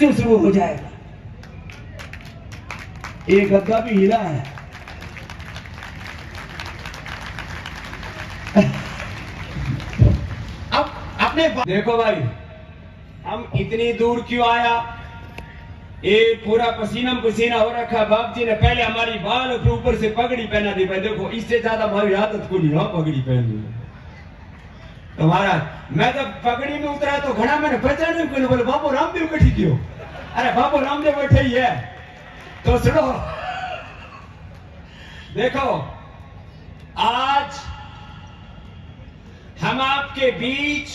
से शुरू हो जाएगा। एक गद्दा भी हिला है। अब अपने देखो भाई, हम इतनी दूर क्यों आया? ये पूरा पसीना पसीना हो रखा है। बाप जी ने पहले हमारी बाल के ऊपर से पगड़ी पहना दी। भाई देखो, इससे ज्यादा हमारी आदत को नहीं हो पगड़ी पहननी। तुम्हारा मैं जब पगड़ी में उतरा तो घना मैंने पहचाने को बोले बाबू रामदेव कठी क्यों? अरे बाबू रामदेव बैठे ही है। तो सुनो, देखो आज हम आपके बीच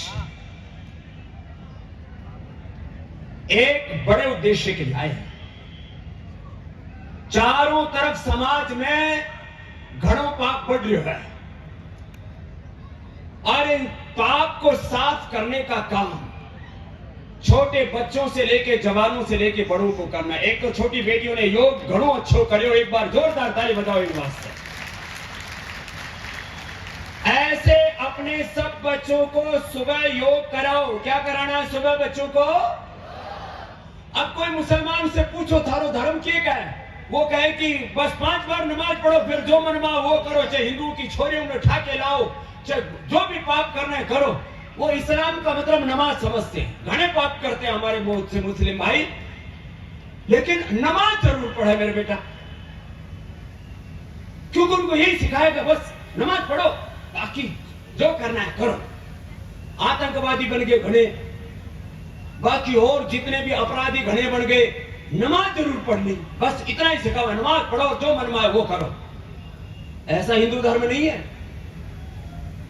एक बड़े उद्देश्य के लिए आए हैं। चारों तरफ समाज में घणों पाप बढ़ रहा है और इन पाप को साफ करने का काम छोटे बच्चों से लेके जवानों से लेके बड़ों को करना है। एक तो छोटी बेटियों ने योग घणों अच्छो करो, एक बार जोरदार ताली बजाओ इन वास्ते। ऐसे अपने सब बच्चों को सुबह योग कराओ। क्या कराना है सुबह बच्चों को? अब कोई मुसलमान से पूछो थारो धर्म क्या है, वो कहे कि बस 5 बार नमाज पढ़ो, फिर जो मनवा वो करो। चाहे हिंदू की छोरी उन्हें उठा के लाओ, चाहे जो भी पाप करना है करो। वो इस्लाम का मतलब नमाज समझते हैं। घने पाप करते हैं हमारे बहुत से मुस्लिम भाई, लेकिन नमाज जरूर पढ़े मेरे बेटा, क्योंकि उनको यही सिखाएगा बस नमाज पढ़ो, बाकी जो करना है करो। आतंकवादी बन गए घने, बाकी और जितने भी अपराधी घने बन गए, नमाज जरूर पढ़ ली, बस इतना ही सिखाओ, नमाज पढ़ो, जो मन में वो करो। ऐसा हिंदू धर्म नहीं है।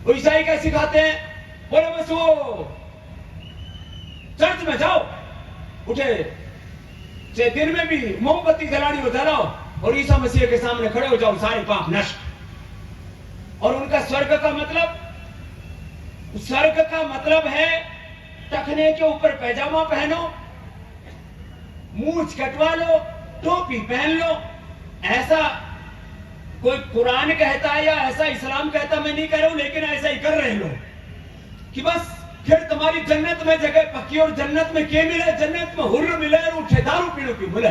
वो ईसाई क्या सिखाते हैं? बोले बस वो चर्च में जाओ, उठे चाहे दिन में भी मोमबत्ती जलानी हो जलाओ और ईसा मसीह के सामने खड़े हो जाओ, सारे पाप नष्ट। और उनका स्वर्ग का मतलब है टखने के ऊपर पैजामा पहनो, मूंछ कटवा लो, टोपी पहन लो। ऐसा कोई कुरान कहता है या ऐसा इस्लाम कहता, मैं नहीं कह रहा हूं, लेकिन ऐसा ही कर रहे लोग कि बस फिर तुम्हारी जन्नत में जगह पक्की। और जन्नत में क्या मिले? जन्नत में हुर्र मिले और उठे दारू पीने की मिले।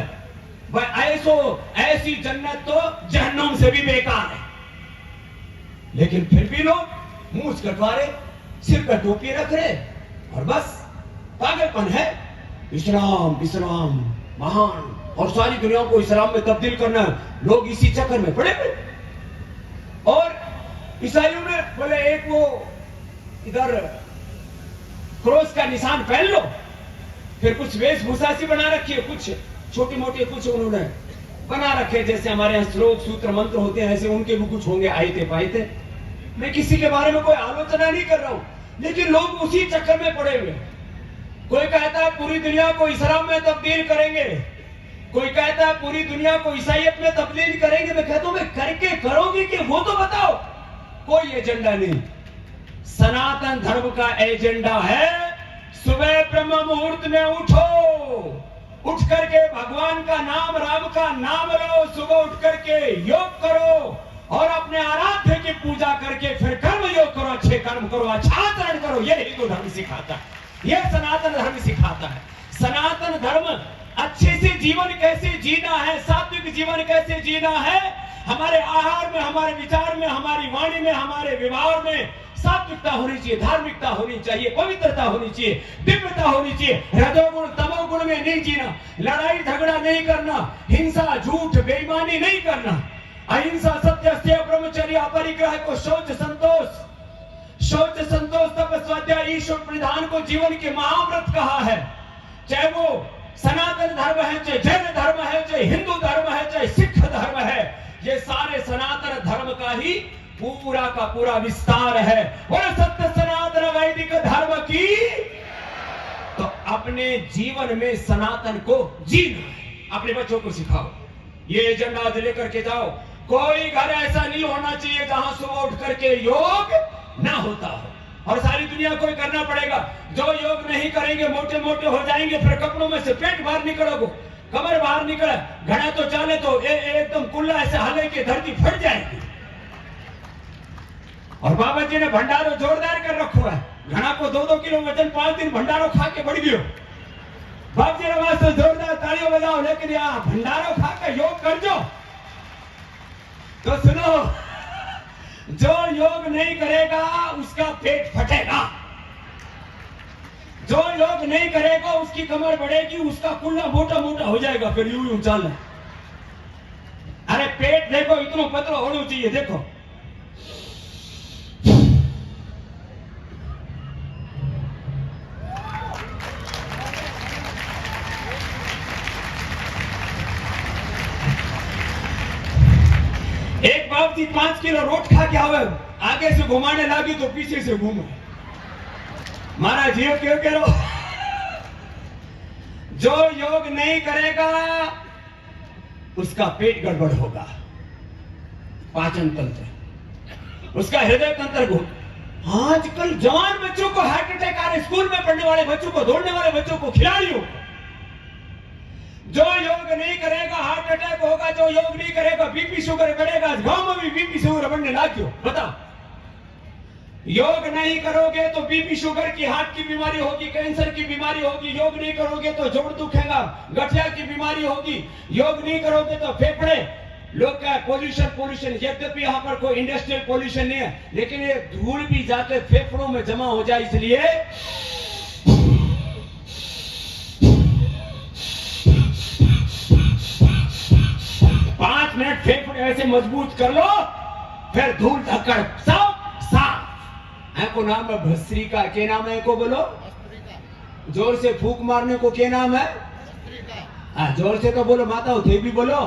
ऐसी जन्नत तो जहन्नुम से भी बेकार है। लेकिन फिर भी लोग मूंछ कटवा रहे, सिर पर टोपी रख रहे और बस पागलपन है। इस्लाम इस्लाम महान, और सारी दुनिया को इस्लाम में तब्दील करना है। लोग इसी चक्कर में पड़े हुए। और ईसाइयों ने बोले एक वो इधर क्रॉस का निशान पहन लो, फिर कुछ वेशभूषा सी बना रखी है, कुछ छोटी मोटी कुछ उन्होंने बना रखे, जैसे हमारे यहाँ श्लोक सूत्र मंत्र होते हैं, ऐसे उनके भी कुछ होंगे आयते पायते। मैं किसी के बारे में कोई आलोचना नहीं कर रहा हूं, लेकिन लोग उसी चक्कर में पड़े हुए। कोई कहता है पूरी दुनिया को इस्लाम में तब्दील करेंगे, कोई कहता है पूरी दुनिया को ईसाईयत में तब्दील करेंगे। मैं कहता हूं मैं करके करोगे कि वो तो बताओ। कोई एजेंडा नहीं। सनातन धर्म का एजेंडा है सुबह ब्रह्म मुहूर्त में उठो, उठ करके भगवान का नाम, राम का नाम लो, सुबह उठ करके योग करो और अपने आराध्य की पूजा करके फिर कर्म योग करो, अच्छे कर्म करो, अच्छा आचरण करो। यह हिंदू धर्म सिखाता है, यह सनातन धर्म सिखाता है। सनातन धर्म अच्छे से जीवन कैसे जीना है, सात्विक जीवन कैसे जीना है, हमारे आहार में, हमारे विचार में, हमारी वाणी में, हमारे व्यवहार में सात्विकता होनी चाहिए, धार्मिकता होनी चाहिए, पवित्रता होनी चाहिए, दिव्यता होनी चाहिए। रजोगुण तमोगुण में नहीं जीना, लड़ाई झगड़ा नहीं करना, हिंसा झूठ बेईमानी नहीं करना, अहिंसा सत्य अस्तेय ब्रह्मचर्य अपरिग्रह को शौच संतोष तपस्वाध्याय ईश्वर प्रधान को जीवन के महाव्रत कहा है। चाहे वो सनातन धर्म है, चाहे जैन धर्म है, चाहे हिंदू धर्म है, चाहे सिख धर्म है, ये सारे सनातन धर्म का ही पूरा का पूरा विस्तार है। और सत्य सनातन वैदिक धर्म की तो अपने जीवन में सनातन को जीना है, अपने बच्चों को सिखाओ, ये एजेंडा आज लेकर के जाओ। कोई घर ऐसा नहीं होना चाहिए जहां सुबह उठ करके योग ना होता हो। और सारी दुनिया को करना पड़ेगा। जो योग नहीं करेंगे मोटे मोटे हो जाएंगे, फिर कपड़ों में से पेट बाहर निकलोगे, कमर बाहर निकले, घड़ा तो चाले तो एकदम कुल्ला ऐसे हाले के धरती फट जाएगी। और बाबा जी ने भंडारो जोरदार कर रखो है, घड़ा को 2-2 किलो वजन 5 दिन भंडारो खा के बढ़ गयो। बाप जी वास्ते जोरदार तालियों बजाओ। लेकिन यहाँ भंडारों खाकर योग कर जो तो सुनो, जो योग नहीं करेगा उसका पेट फटेगा, जो योग नहीं करेगा उसकी कमर बढ़ेगी, उसका कुल्ला मोटा मोटा हो जाएगा, फिर यूं यूं चलना। अरे पेट देखो इतना पतला होना चाहिए, देखो एक बाप जी 5 किलो रोट खा के आवे, आगे से घुमाने लगी तो पीछे से घूमे। मारा जीव क्यों करो, जो योग नहीं करेगा उसका पेट गड़बड़ होगा, पाचन तंत्र, उसका हृदय तंत्र को। आजकल जवान बच्चों को हार्ट अटैक आ रहे, स्कूल में पढ़ने वाले बच्चों को, दौड़ने वाले बच्चों को, खिलाड़ियों को। जो योग नहीं करेगा हार्ट अटैक होगा, जो योग नहीं करेगा बीपी शुगर बढ़ेगा। गांव में भी बीपी शुगर बढ़ने लग गयो, बताओ। योग नहीं करोगे तो बीपी शुगर की, हार्ट की बीमारी होगी, कैंसर की बीमारी होगी। योग नहीं करोगे तो जोड़ दुखेगा, गठिया की बीमारी होगी। योग नहीं करोगे तो फेफड़े, लोग क्या पोल्यूशन पोल्यूशन, यद्यपि यहाँ पर कोई इंडस्ट्रियल पोल्यूशन नहीं है, लेकिन ये धूल भी जाके फेफड़ों में जमा हो जाए, इसलिए 5 मिनट फेफड़े ऐसे मजबूत कर लो, फिर धूल धक्कड़ सब साफ। को नाम है भस्त्रिका, क्या नाम है को बोलो, जोर से फूंक मारने को क्या नाम है? जोर से तो बोलो, माता थे भी बोलो,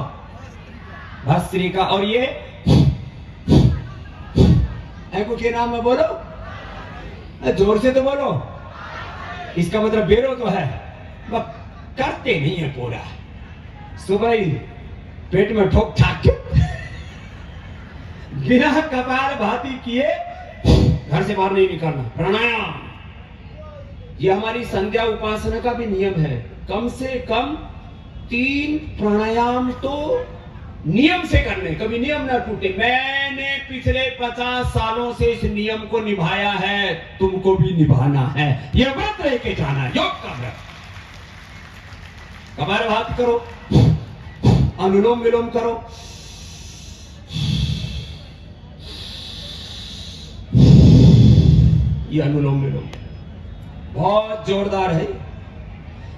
भस्त्रिका। और ये को क्या नाम है बोलो, जोर से तो बोलो, इसका मतलब बेरो तो है, करते नहीं है पूरा। सुबह ही पेट में ठोक ठाक के बिना कपाल भाती किए घर से बाहर नहीं निकलना। प्राणायाम, ये हमारी संध्या उपासना का भी नियम है, कम से कम 3 प्राणायाम तो नियम से करने, कभी नियम ना टूटे। मैंने पिछले 50 सालों से इस नियम को निभाया है, तुमको भी निभाना है। ये व्रत लेके जाना है, योग का व्रत। कपालभाति करो, अनुलोम विलोम करो, ये अनुलोम विलोम बहुत जोरदार है।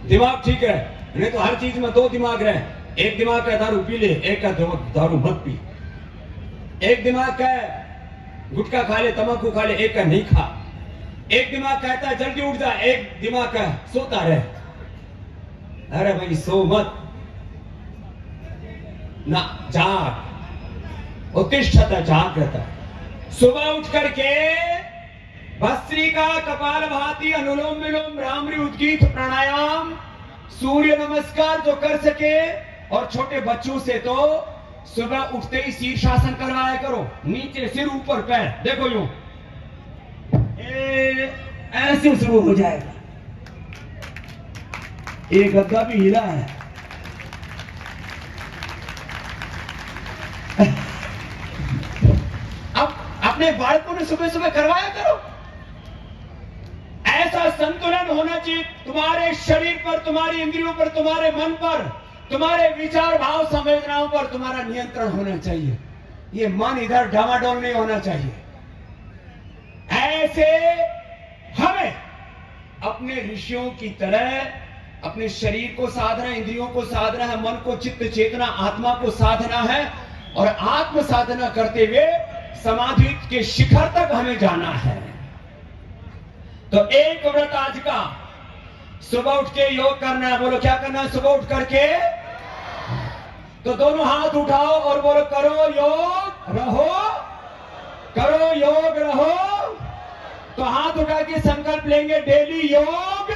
दिमाग ठीक है, नहीं तो हर चीज में 2 दिमाग रहे। एक दिमाग का दारू पी ले, एक का दारू मत पी। एक दिमाग का गुटखा खा ले, तंबाकू खा ले, एक का नहीं खा। एक दिमाग कहता है जल्दी उठ जा, एक दिमाग का सोता रहे। अरे भाई सो मत ना, जाग, उत्तिष्ठत जागृत। सुबह उठ करके भस्त्रिका, कपालभाति, अनुलोम विलोम, भ्रामरी, उद्गीत, प्राणायाम, सूर्य नमस्कार जो कर सके। और छोटे बच्चों से तो सुबह उठते ही शीर्षासन करवाया करो, नीचे सिर ऊपर पैर, देखो यूं ऐसे शुरू हो जाएगा। एक गद्दा भी हिला है। अब अपने बालकों ने सुबह सुबह करवाया करो। ऐसा संतुलन होना चाहिए तुम्हारे शरीर पर, तुम्हारी इंद्रियों पर, तुम्हारे मन पर, तुम्हारे विचार भाव संवेदनाओं पर तुम्हारा नियंत्रण होना चाहिए। ये मन इधर डामाडोल नहीं होना चाहिए। ऐसे हमें अपने ऋषियों की तरह अपने शरीर को साधना, इंद्रियों को साधना है, मन को, चित्त चेतना, आत्मा को साधना है। और आत्म साधना करते हुए समाधि के शिखर तक हमें जाना है। तो एक व्रत आज का, सुबह उठ के योग करना है। बोलो क्या करना है सुबह उठ करके? तो दोनों हाथ उठाओ और बोलो करो योग रहो, करो योग रहो। तो हाथ उठा के संकल्प लेंगे डेली योग।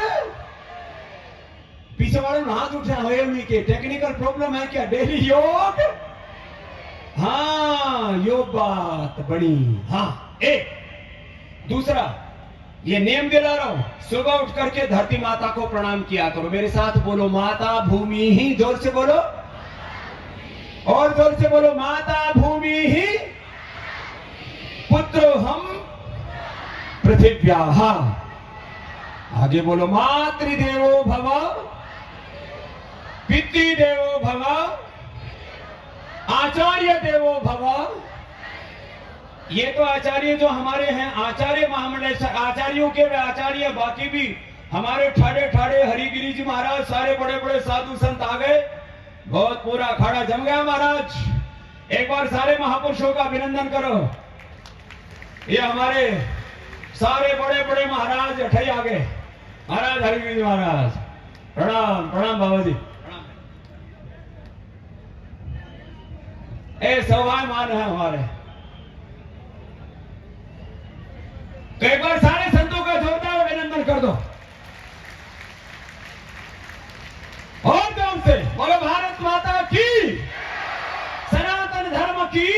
पीछे वाले ने हाथ उठा हो नहीं के, टेक्निकल प्रॉब्लम है क्या? डेली योग, हाँ योग बात बड़ी। हाँ एक दूसरा ये नियम दिला रहा हूं, सुबह उठ करके धरती माता को प्रणाम किया करो। मेरे साथ बोलो माता भूमि ही, जोर से बोलो और जोर से बोलो, माता भूमि ही पुत्र हम पृथिव्याः। आगे बोलो मातृदेवो भव पितृ देवो भव, आचार्य देवो भव। ये तो आचार्य जो हमारे हैं, आचार्य महामंडल आचार्यों के वे आचार्य, बाकी भी हमारे ठाड़े ठाड़े हरिगिरी जी महाराज, सारे बड़े बड़े साधु संत आ गए, बहुत पूरा अखाड़ा जम गया महाराज। एक बार सारे महापुरुषों का अभिनंदन करो। ये हमारे सारे बड़े बड़े महाराज अठाई आ गए। महाराज हरिगिरी जी महाराज, प्रणाम प्रणाम बाबा जी, प्रणाम। ए सौभाग्यमान है हमारे। तो एक बार सारे संतों का जोरदार अभिनंदन कर दो। और कौन से बोलो भारत माता की, सनातन धर्म की।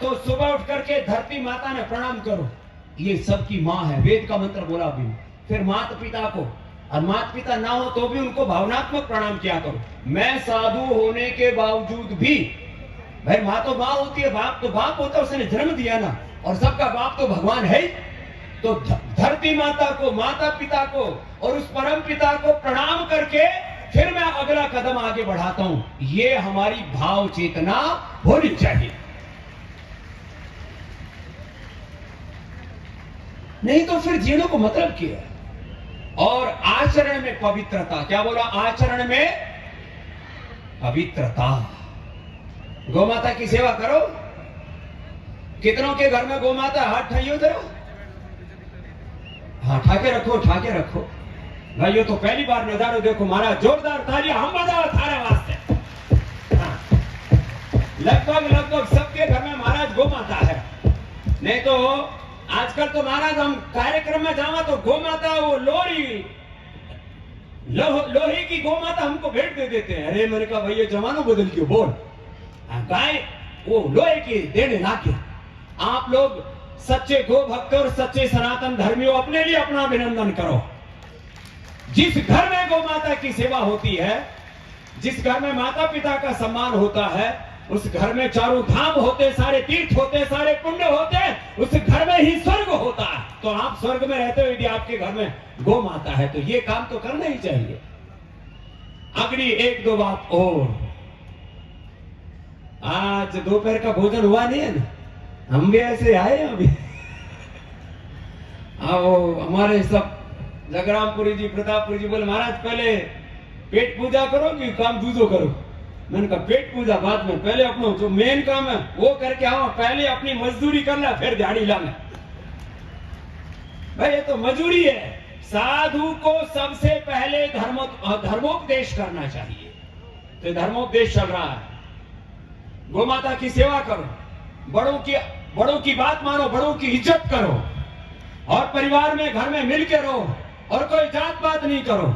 तो सुबह उठ करके धरती माता ने प्रणाम करो, ये सबकी मां है, वेद का मंत्र बोला भी। फिर माता पिता को, और माता पिता ना हो तो भी उनको भावनात्मक प्रणाम किया करो। मैं साधु होने के बावजूद भी, भाई माँ तो माँ होती है, बाप तो बाप होता है, उसने जन्म दिया ना, और सबका बाप तो भगवान है। तो धरती माता को, माता पिता को और उस परम पिता को प्रणाम करके फिर मैं अगला कदम आगे बढ़ाता हूं। ये हमारी भाव चेतना होनी चाहिए, नहीं तो फिर जीने को मतलब क्या है। और आचरण में पवित्रता, क्या बोला, आचरण में पवित्रता। गौ माता की सेवा करो। कितनों के घर में गौ माता, हाथ ठाइयो जरा, हाँ ठाके रखो, ठाके रखो भाइयों। तो पहली बार नजारा देखो महाराज, जोरदार तालियां हम बजाओ थारे वास्ते। हाँ। लगभग सबके घर में महाराज गौ माता है। नहीं तो आजकल तो महाराज हम कार्यक्रम में जावा तो गौ माता वो लोहे की गौ माता हमको भेंट दे देते हैं। अरे मैंने कहा भैया जमानो बदल क्यों, बोल गाय वो लोहे की देने लाके। आप लोग सच्चे गो भक्त और सच्चे सनातन धर्मियों अपने लिए अपना अभिनंदन करो। जिस घर में गौ माता की सेवा होती है, जिस घर में माता पिता का सम्मान होता है, उस घर में चारों धाम होते, सारे तीर्थ होते, सारे पुण्य होते, उस घर में ही स्वर्ग होता है। तो आप स्वर्ग में रहते हो यदि आपके घर में गौ माता है, तो ये काम तो करना ही चाहिए। अगली एक दो बात और, आज दोपहर का भोजन हुआ नहीं है ना, हम भी ऐसे आए हैं अभी। आओ हमारे सब जगरामपुरी जी, प्रतापपुरी जी बोले महाराज पहले पेट पूजा करो कि काम दूजो करो। मैंने कहा पेट पूजा बाद में, पहले अपना जो मेन काम है वो करके आओ, पहले अपनी मजदूरी कर ला, फिर दिहाड़ी लाना। भाई ये तो मजदूरी है। साधु को सबसे पहले धर्मोपदेश करना चाहिए। तो धर्मोपदेश चल रहा है। गौ माता की सेवा करो, बड़ों की बात मानो, बड़ों की इज्जत करो, और परिवार में घर में मिलकर रहो, और कोई जात पात नहीं करो।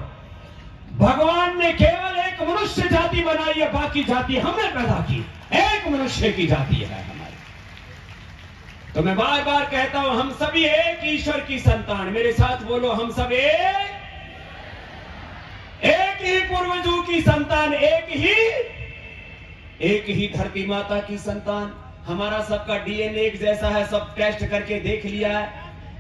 भगवान ने केवल एक मनुष्य जाति बनाई है, बाकी जाति हमने पैदा की। एक मनुष्य की जाति है हमारी। तो मैं बार बार कहता हूं, हम सभी एक ईश्वर की संतान। मेरे साथ बोलो, हम सब एक ही पूर्वजों की संतान, एक ही धरती माता की संतान। हमारा सबका डीएनए एक जैसा है, सब टेस्ट करके देख लिया है।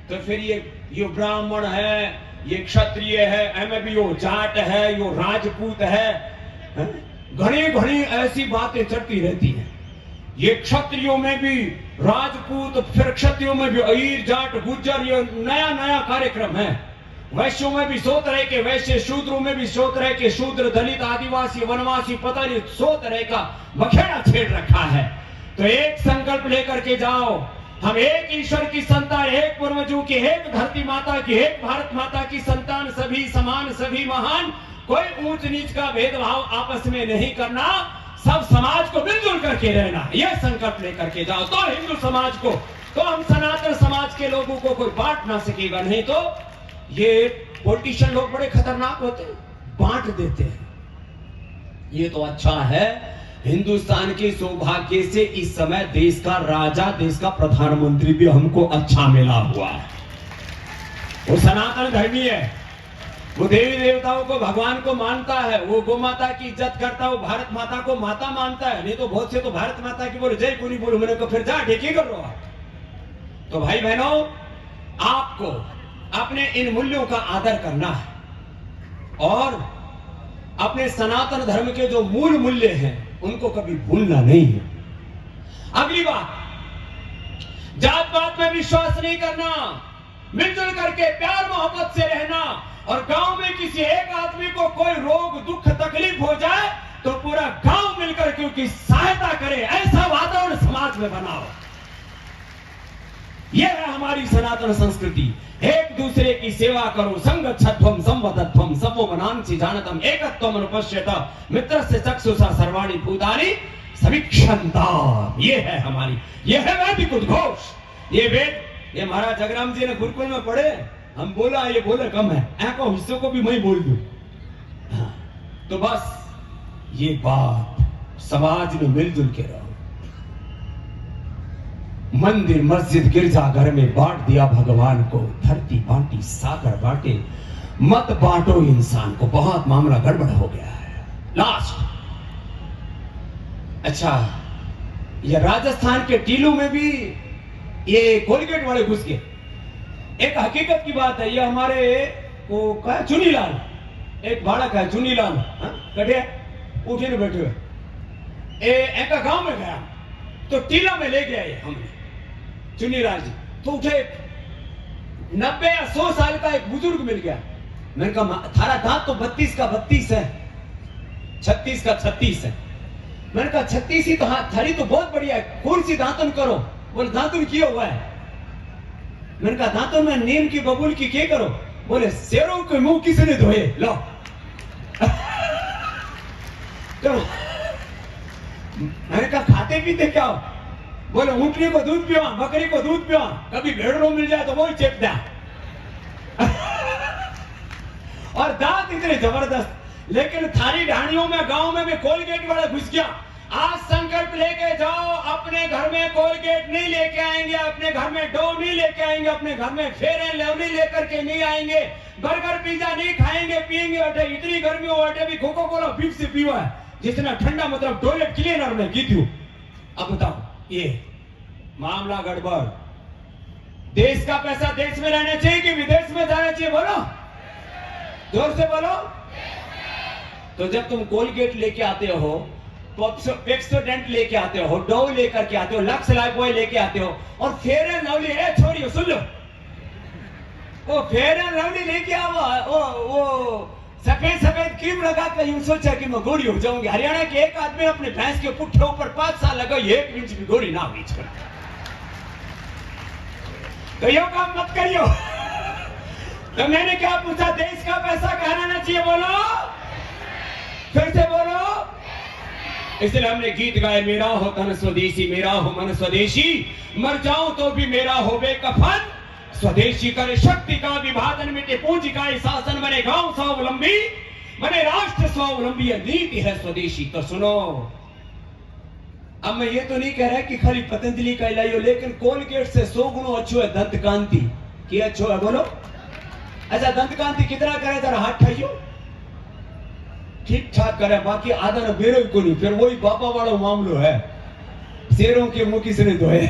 तो फिर ये ब्राह्मण है, ये क्षत्रिय है, एम भी यो जाट है, यो राजपूत है, घनी ऐसी बातें चलती रहती हैं। ये क्षत्रियों में भी राजपूत, फिर क्षत्रियों में भी अहीर, जाट, गुज्जर, ये नया कार्यक्रम है। वैश्यों में भी 100 तरह के वैश्य, शूद्रों में भी 100 तरह के शूद्र, दलित, आदिवासी, वनवासी, पता नहीं 100 तरह का बखेड़ा छेड़ रखा है। तो एक संकल्प लेकर के जाओ, हम एक ईश्वर की संतान, एक पूर्वजों की, एक धरती माता की, एक भारत माता की संतान, सभी समान, सभी महान, कोई ऊंच नीच का भेदभाव आपस में नहीं करना, सब समाज को मिलजुल करके रहना। यह संकल्प लेकर के जाओ, तो हिंदू समाज को, तो हम सनातन समाज के लोगों को कोई बांट ना सकेगा। नहीं तो ये पॉलिटिशियन लोग बड़े खतरनाक होते हैं, बांट देते हैं। ये तो अच्छा है, हिंदुस्तान के सौभाग्य से इस समय देश का राजा, देश का प्रधानमंत्री भी हमको अच्छा मिला हुआ है। वो सनातन धर्मी है, वो देवी देवताओं को, भगवान को मानता है, वो गौ माता की इज्जत करता है, वो भारत माता को माता मानता है। नहीं तो बहुत से तो भारत माता की बोले जय को नहीं बोलो, मैंने कहा फिर जा ढेकी कर लो। तो भाई बहनों, आपको अपने इन मूल्यों का आदर करना है, और अपने सनातन धर्म के जो मूल मूल्य हैं उनको कभी भूलना नहीं है। अगली बात, जात पात में विश्वास नहीं करना, मिलजुल करके प्यार मोहब्बत से रहना, और गांव में किसी एक आदमी को कोई रोग दुख तकलीफ हो जाए तो पूरा गांव मिलकर के उसकी सहायता करे, ऐसा वातावरण समाज में बनाओ। यह है हमारी सनातन संस्कृति। एक दूसरे की सेवा करो, संगच्छध्वम संवदध्वम सबो मनांसि जानतम एकत्वम अनुपश्यत मित्रस्य चक्षुषा सर्वाणि भूतानि समीक्षन्ता। ये है हमारी, ये है वैदिक उद्घोष। ये वेद ये महाराज जगराम जी ने गुरुकुल में पढ़े, हम बोला ये बोले कम है, ऐको हिस्सों को भी मैं बोल दूं। तो बस ये बात समाज में मिलजुल के रहो। मंदिर मस्जिद गिरजा घर में बांट दिया भगवान को, धरती बांटी सागर बांटे, मत बांटो इंसान को। बहुत मामला गड़बड़ हो गया है। लास्ट, अच्छा, ये राजस्थान के टीलू में भी ये कोलगेट वाले घुस गए। एक हकीकत की बात है, ये हमारे को कहा चुनीलाल, एक बालक है चुनीलाल, कटे उठे न बैठे हुए, एक गांव में गया तो टीला में ले गया हमने चुनीलाल जी। तो उठे 90 या 100 साल का एक बुजुर्ग मिल गया। मैंने कहा थारा दांत तो 32 का 32 है, 36 का 36 है। मैंने कहा 36 ही तो थारी तो बहुत बढ़िया है, कौन सी दांतन करो? बोले दांतन किया हुआ है। मैंने कहा दांतन में नीम की बबूल की क्या करो? बोले शेरों के मुंह किसने धोए, लो। तो मैंने कहा खाते पीते क्या हो? बोले ऊंटनी को दूध पियो, बकरी को दूध पियो, कभी भेड़ों मिल जाए तो वो ही चेप दिया। और दांत इतने जबरदस्त, लेकिन थारी ढाणियों में गांव में भी कोलगेट वाला घुस गया। आज संकल्प लेके जाओ, अपने घर में कोलगेट नहीं लेके आएंगे, अपने घर में डो नहीं लेके आएंगे, अपने घर में फेयर एंड लवली लेकर के नहीं आएंगे, बर्गर पिज्जा नहीं खाएंगे पिएंगे। अटे इतनी गर्मी हो, अटे भी कोका कोला बीफ से पीवा है, जितना ठंडा मतलब टॉयलेट क्लीनर में की थी। अब बताओ, ये मामला गड़बड़। देश का पैसा देश में रहना चाहिए कि विदेश में जाना चाहिए? बोलो, जोर से बोलो। तो जब तुम कोलगेट लेके आते हो, पेप्सोडेंट लेके आते हो, डो लेकर के आते हो, लक्स लाइफबॉय लेके आते हो, और फेयर एंड लवली, ए छोड़ियो सुन लो, वो फेयर एंड लवली लेके आओ, वो सफेद सफेद क्रीम लगा कर यूं सोचा कि मैं गोरी हो जाऊंगी। हरियाणा के एक आदमी अपने भैंस के पुट्ठे ऊपर 5 साल लगा, 1 इंच भी गोरी ना बीच कर। तो यो काम मत करियो। तो मैंने क्या पूछा, देश का पैसा कहाँ रहना चाहिए? बोलो, फिर से बोलो। इसलिए हमने गीत गाए, मेरा हो तन स्वदेशी, मेरा हो मन स्वदेशी, मर जाऊं तो भी मेरा हो बेकफन स्वदेशी। करे शक्ति का विभाजन, मिटे पूंजी का शासन, बने गांव स्वावलंबी, बने राष्ट्र स्वावलंबी, नीति है स्वदेशी। तो सुनो, अब मैं ये तो नहीं कह रहा कि खाली पतंजलि का इलाज हो, लेकिन कोलगेट से 100 गुना अच्छो है दंत कांति। क्या अच्छो है बोलो? अच्छा, दंत कांति कितना करे? जरा हाथ ठाइयो, ठीक ठाक करे, बाकी आधा न बेरो को नहीं। फिर वही बापा वाला मामलो है, शेरों के मुंह किसने धोए।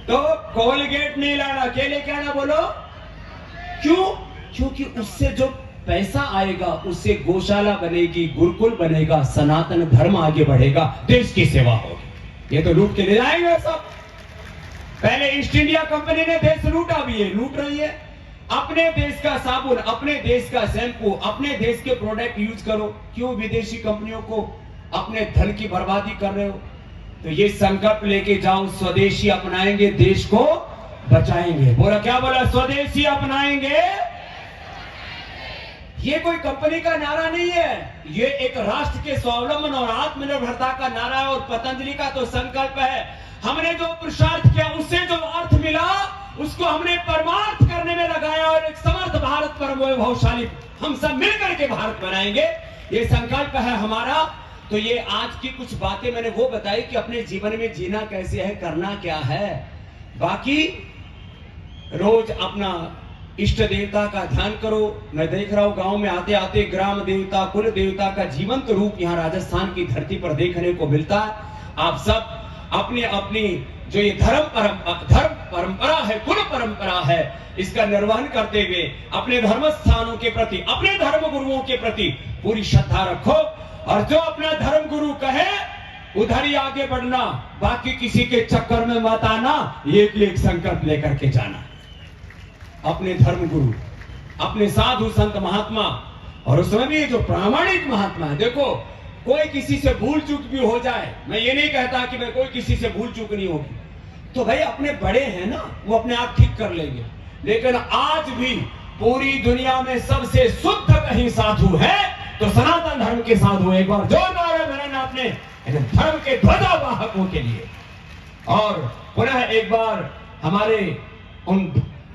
तो कोलगेट नहीं लाना, अकेले क्या ना बोलो। क्यों? क्योंकि उससे जो पैसा आएगा उससे गौशाला बनेगी, गुरुकुल बनेगा, सनातन धर्म आगे बढ़ेगा, देश की सेवा होगी। ये तो लूट के ले जाएंगे सब। पहले ईस्ट इंडिया कंपनी ने देश लूटा भी है, लूट रही है। अपने देश का साबुन, अपने देश का शैम्पू, अपने देश के प्रोडक्ट यूज करो। क्यों विदेशी कंपनियों को अपने धन की बर्बादी कर रहे हो? तो ये संकल्प लेके जाओ, स्वदेशी अपनाएंगे, देश को बचाएंगे। बोला, क्या बोला? स्वदेशी अपनाएंगे। ये कोई कंपनी का नारा नहीं है, ये एक राष्ट्र के स्वावलंबन और आत्मनिर्भरता का नारा है। और पतंजलि का तो संकल्प है, हमने जो पुरुषार्थ किया उससे जो अर्थ मिला उसको हमने परमार्थ करने में लगाया, और एक समर्थ भारत पर वैभवशाली हम सब मिलकर के भारत बनाएंगे। ये संकल्प है हमारा। तो ये आज की कुछ बातें मैंने वो बताई कि अपने जीवन में जीना कैसे है, करना क्या है। बाकी रोज अपना इष्ट देवता का ध्यान करो। मैं देख रहा हूं गांव में आते आते ग्राम देवता, कुल देवता का जीवंत रूप यहाँ राजस्थान की धरती पर देखने को मिलता है। आप सब अपनी अपनी जो ये धर्म परंपरा है, कुल परंपरा है, इसका निर्वहन करते हुए अपने धर्म स्थानों के प्रति, अपने धर्म गुरुओं के प्रति पूरी श्रद्धा रखो और जो अपना धर्म गुरु कहे उधर ही आगे बढ़ना, बाकी किसी के चक्कर में मत आना, एक संकल्प लेकर के जाना। अपने धर्म गुरु, अपने साधु संत महात्मा, और उसमें भी जो प्रामाणिक महात्मा है, देखो कोई किसी से भूल चूक भी हो जाए, मैं ये नहीं कहता कि मैं कोई किसी से भूल चूक नहीं होगी, तो भाई अपने बड़े हैं ना, वो अपने आप ठीक कर लेंगे। लेकिन आज भी पूरी दुनिया में सबसे शुद्ध कहीं साधु है तो सनातन धर्म के साधु। एक बार जोरदार अभिनंदन अपने धर्म के ध्वजावाहकों के लिए। और पुनः एक बार हमारे उन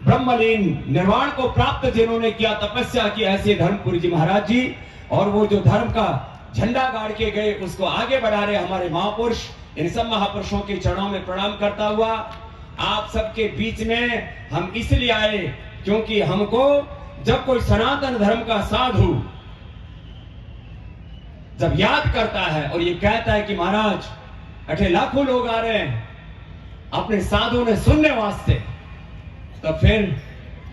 ब्रह्मलीन निर्वाण को प्राप्त जिन्होंने किया, तपस्या की, ऐसे धर्मपुरी जी महाराज जी, और वो जो धर्म का झंडा गाड़ के गए उसको आगे बढ़ा रहे हमारे महापुरुष, इन सब महापुरुषों के चरणों में प्रणाम करता हुआ आप सबके बीच में हम इसलिए आए क्योंकि हमको जब कोई सनातन धर्म का साधु जब याद करता है और ये कहता है कि महाराज अठे लाखों लोग आ रहे हैं अपने साधु ने सुनने वास्ते, तो फिर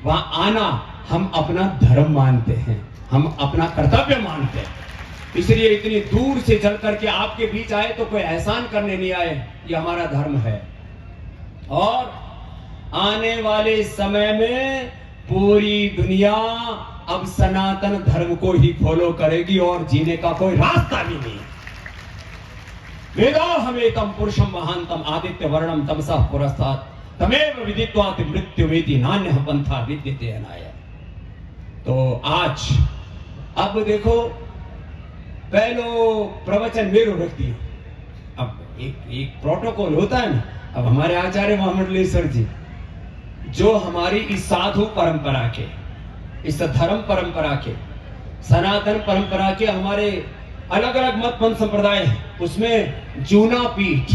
वहां आना हम अपना धर्म मानते हैं, हम अपना कर्तव्य मानते हैं। इसलिए इतनी दूर से चल करके आपके बीच आए तो कोई एहसान करने नहीं आए, ये हमारा धर्म है। और आने वाले समय में पूरी दुनिया अब सनातन धर्म को ही फॉलो करेगी और जीने का कोई रास्ता भी नहीं। वेदा हमेतम पुरुषम महांतम आदित्य वर्णम तमसा पुरस्तात् तमेव विदित्वात् मृत्युमेति नान्यः पंथा विद्यते अनाय। तो आज अब देखो, पहलो प्रवचन मेरो रख दिया, अब एक प्रोटोकॉल होता है ना। अब हमारे आचार्य मोहम्मद लेसर जी जो हमारी इस साधु परंपरा के, इस धर्म परंपरा के, सनातन परंपरा के हमारे अलग अलग मत पंथ संप्रदाय है, उसमें जूना पीठ,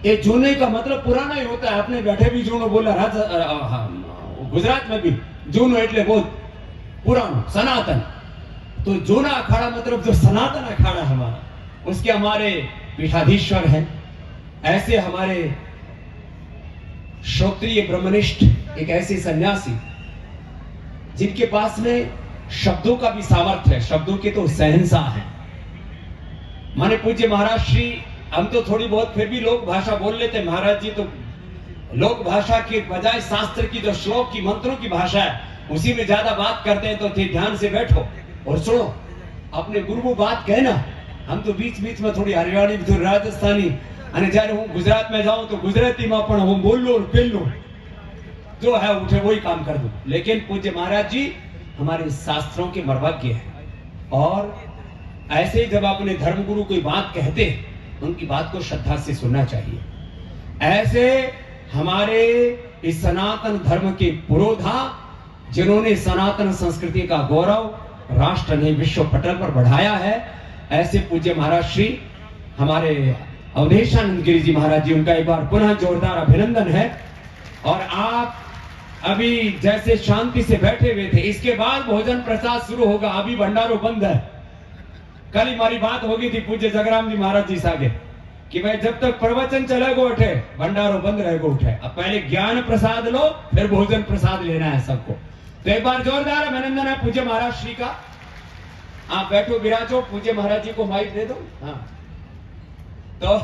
ये जूने का मतलब पुराना ही होता है। अपने बैठे भी जूनो बोला, गुजरात में भी जूनो એટલે बहुत पुराना सनातन। तो जूना अखाड़ा मतलब जो सनातन अखाड़ा हमारा, उसके हमारे पीठाधीश्वर हैं। ऐसे हमारे श्रोत्रिय ब्रह्मनिष्ठ एक ऐसे सन्यासी जिनके पास में शब्दों का भी सामर्थ्य है, शब्दों के तो शहंशाह हैं। माने पूज्य महाराज श्री, हम तो थोड़ी बहुत फिर भी लोक भाषा बोल लेते, महाराज जी तो लोक भाषा के बजाय शास्त्र की जो श्लोक की मंत्रों की भाषा है उसी में ज्यादा बात करते हैं। तो ध्यान से बैठो और सुनो, अपने गुरु बात कहना। हम तो बीच बीच में थोड़ी हरियाणी, थोड़ी राजस्थानी, અને જ્યારે હું ગુજરાત में जाऊं तो गुजरातीમાં પણ હું બોલું और પેલું जो है उठे वही काम कर दूं। लेकिन पूज्य महाराज जी हमारे शास्त्रों के मर्मज्ञ हैं, और ऐसे ही जब अपने धर्म गुरु कोई बात कहते उनकी बात को श्रद्धा से सुनना चाहिए। ऐसे हमारे इस सनातन धर्म के पुरोधा, जिन्होंने सनातन संस्कृति का गौरव राष्ट्र ने विश्व पटल पर बढ़ाया है, ऐसे पूज्य महाराज श्री हमारे अवधेशानंद गिरी जी महाराज जी, उनका एक बार पुनः जोरदार अभिनंदन है। और आप अभी जैसे शांति से बैठे हुए थे, इसके बाद भोजन प्रसाद शुरू होगा, अभी भंडारो बंद है। कल ही हमारी बात होगी थी पूज्य जगराम जी महाराज जी सागे कि भाई जब तक प्रवचन चलेगा उठे, भंडारो बंद रहेगा उठे। अब पहले ज्ञान प्रसाद लो, फिर भोजन प्रसाद लेना है सबको। तो एक बार जोरदार अभिनंदन है पूज्य महाराज श्री का। आप बैठो, विराजो, पूज्य महाराज जी को माइक दे दो। हाँ, तो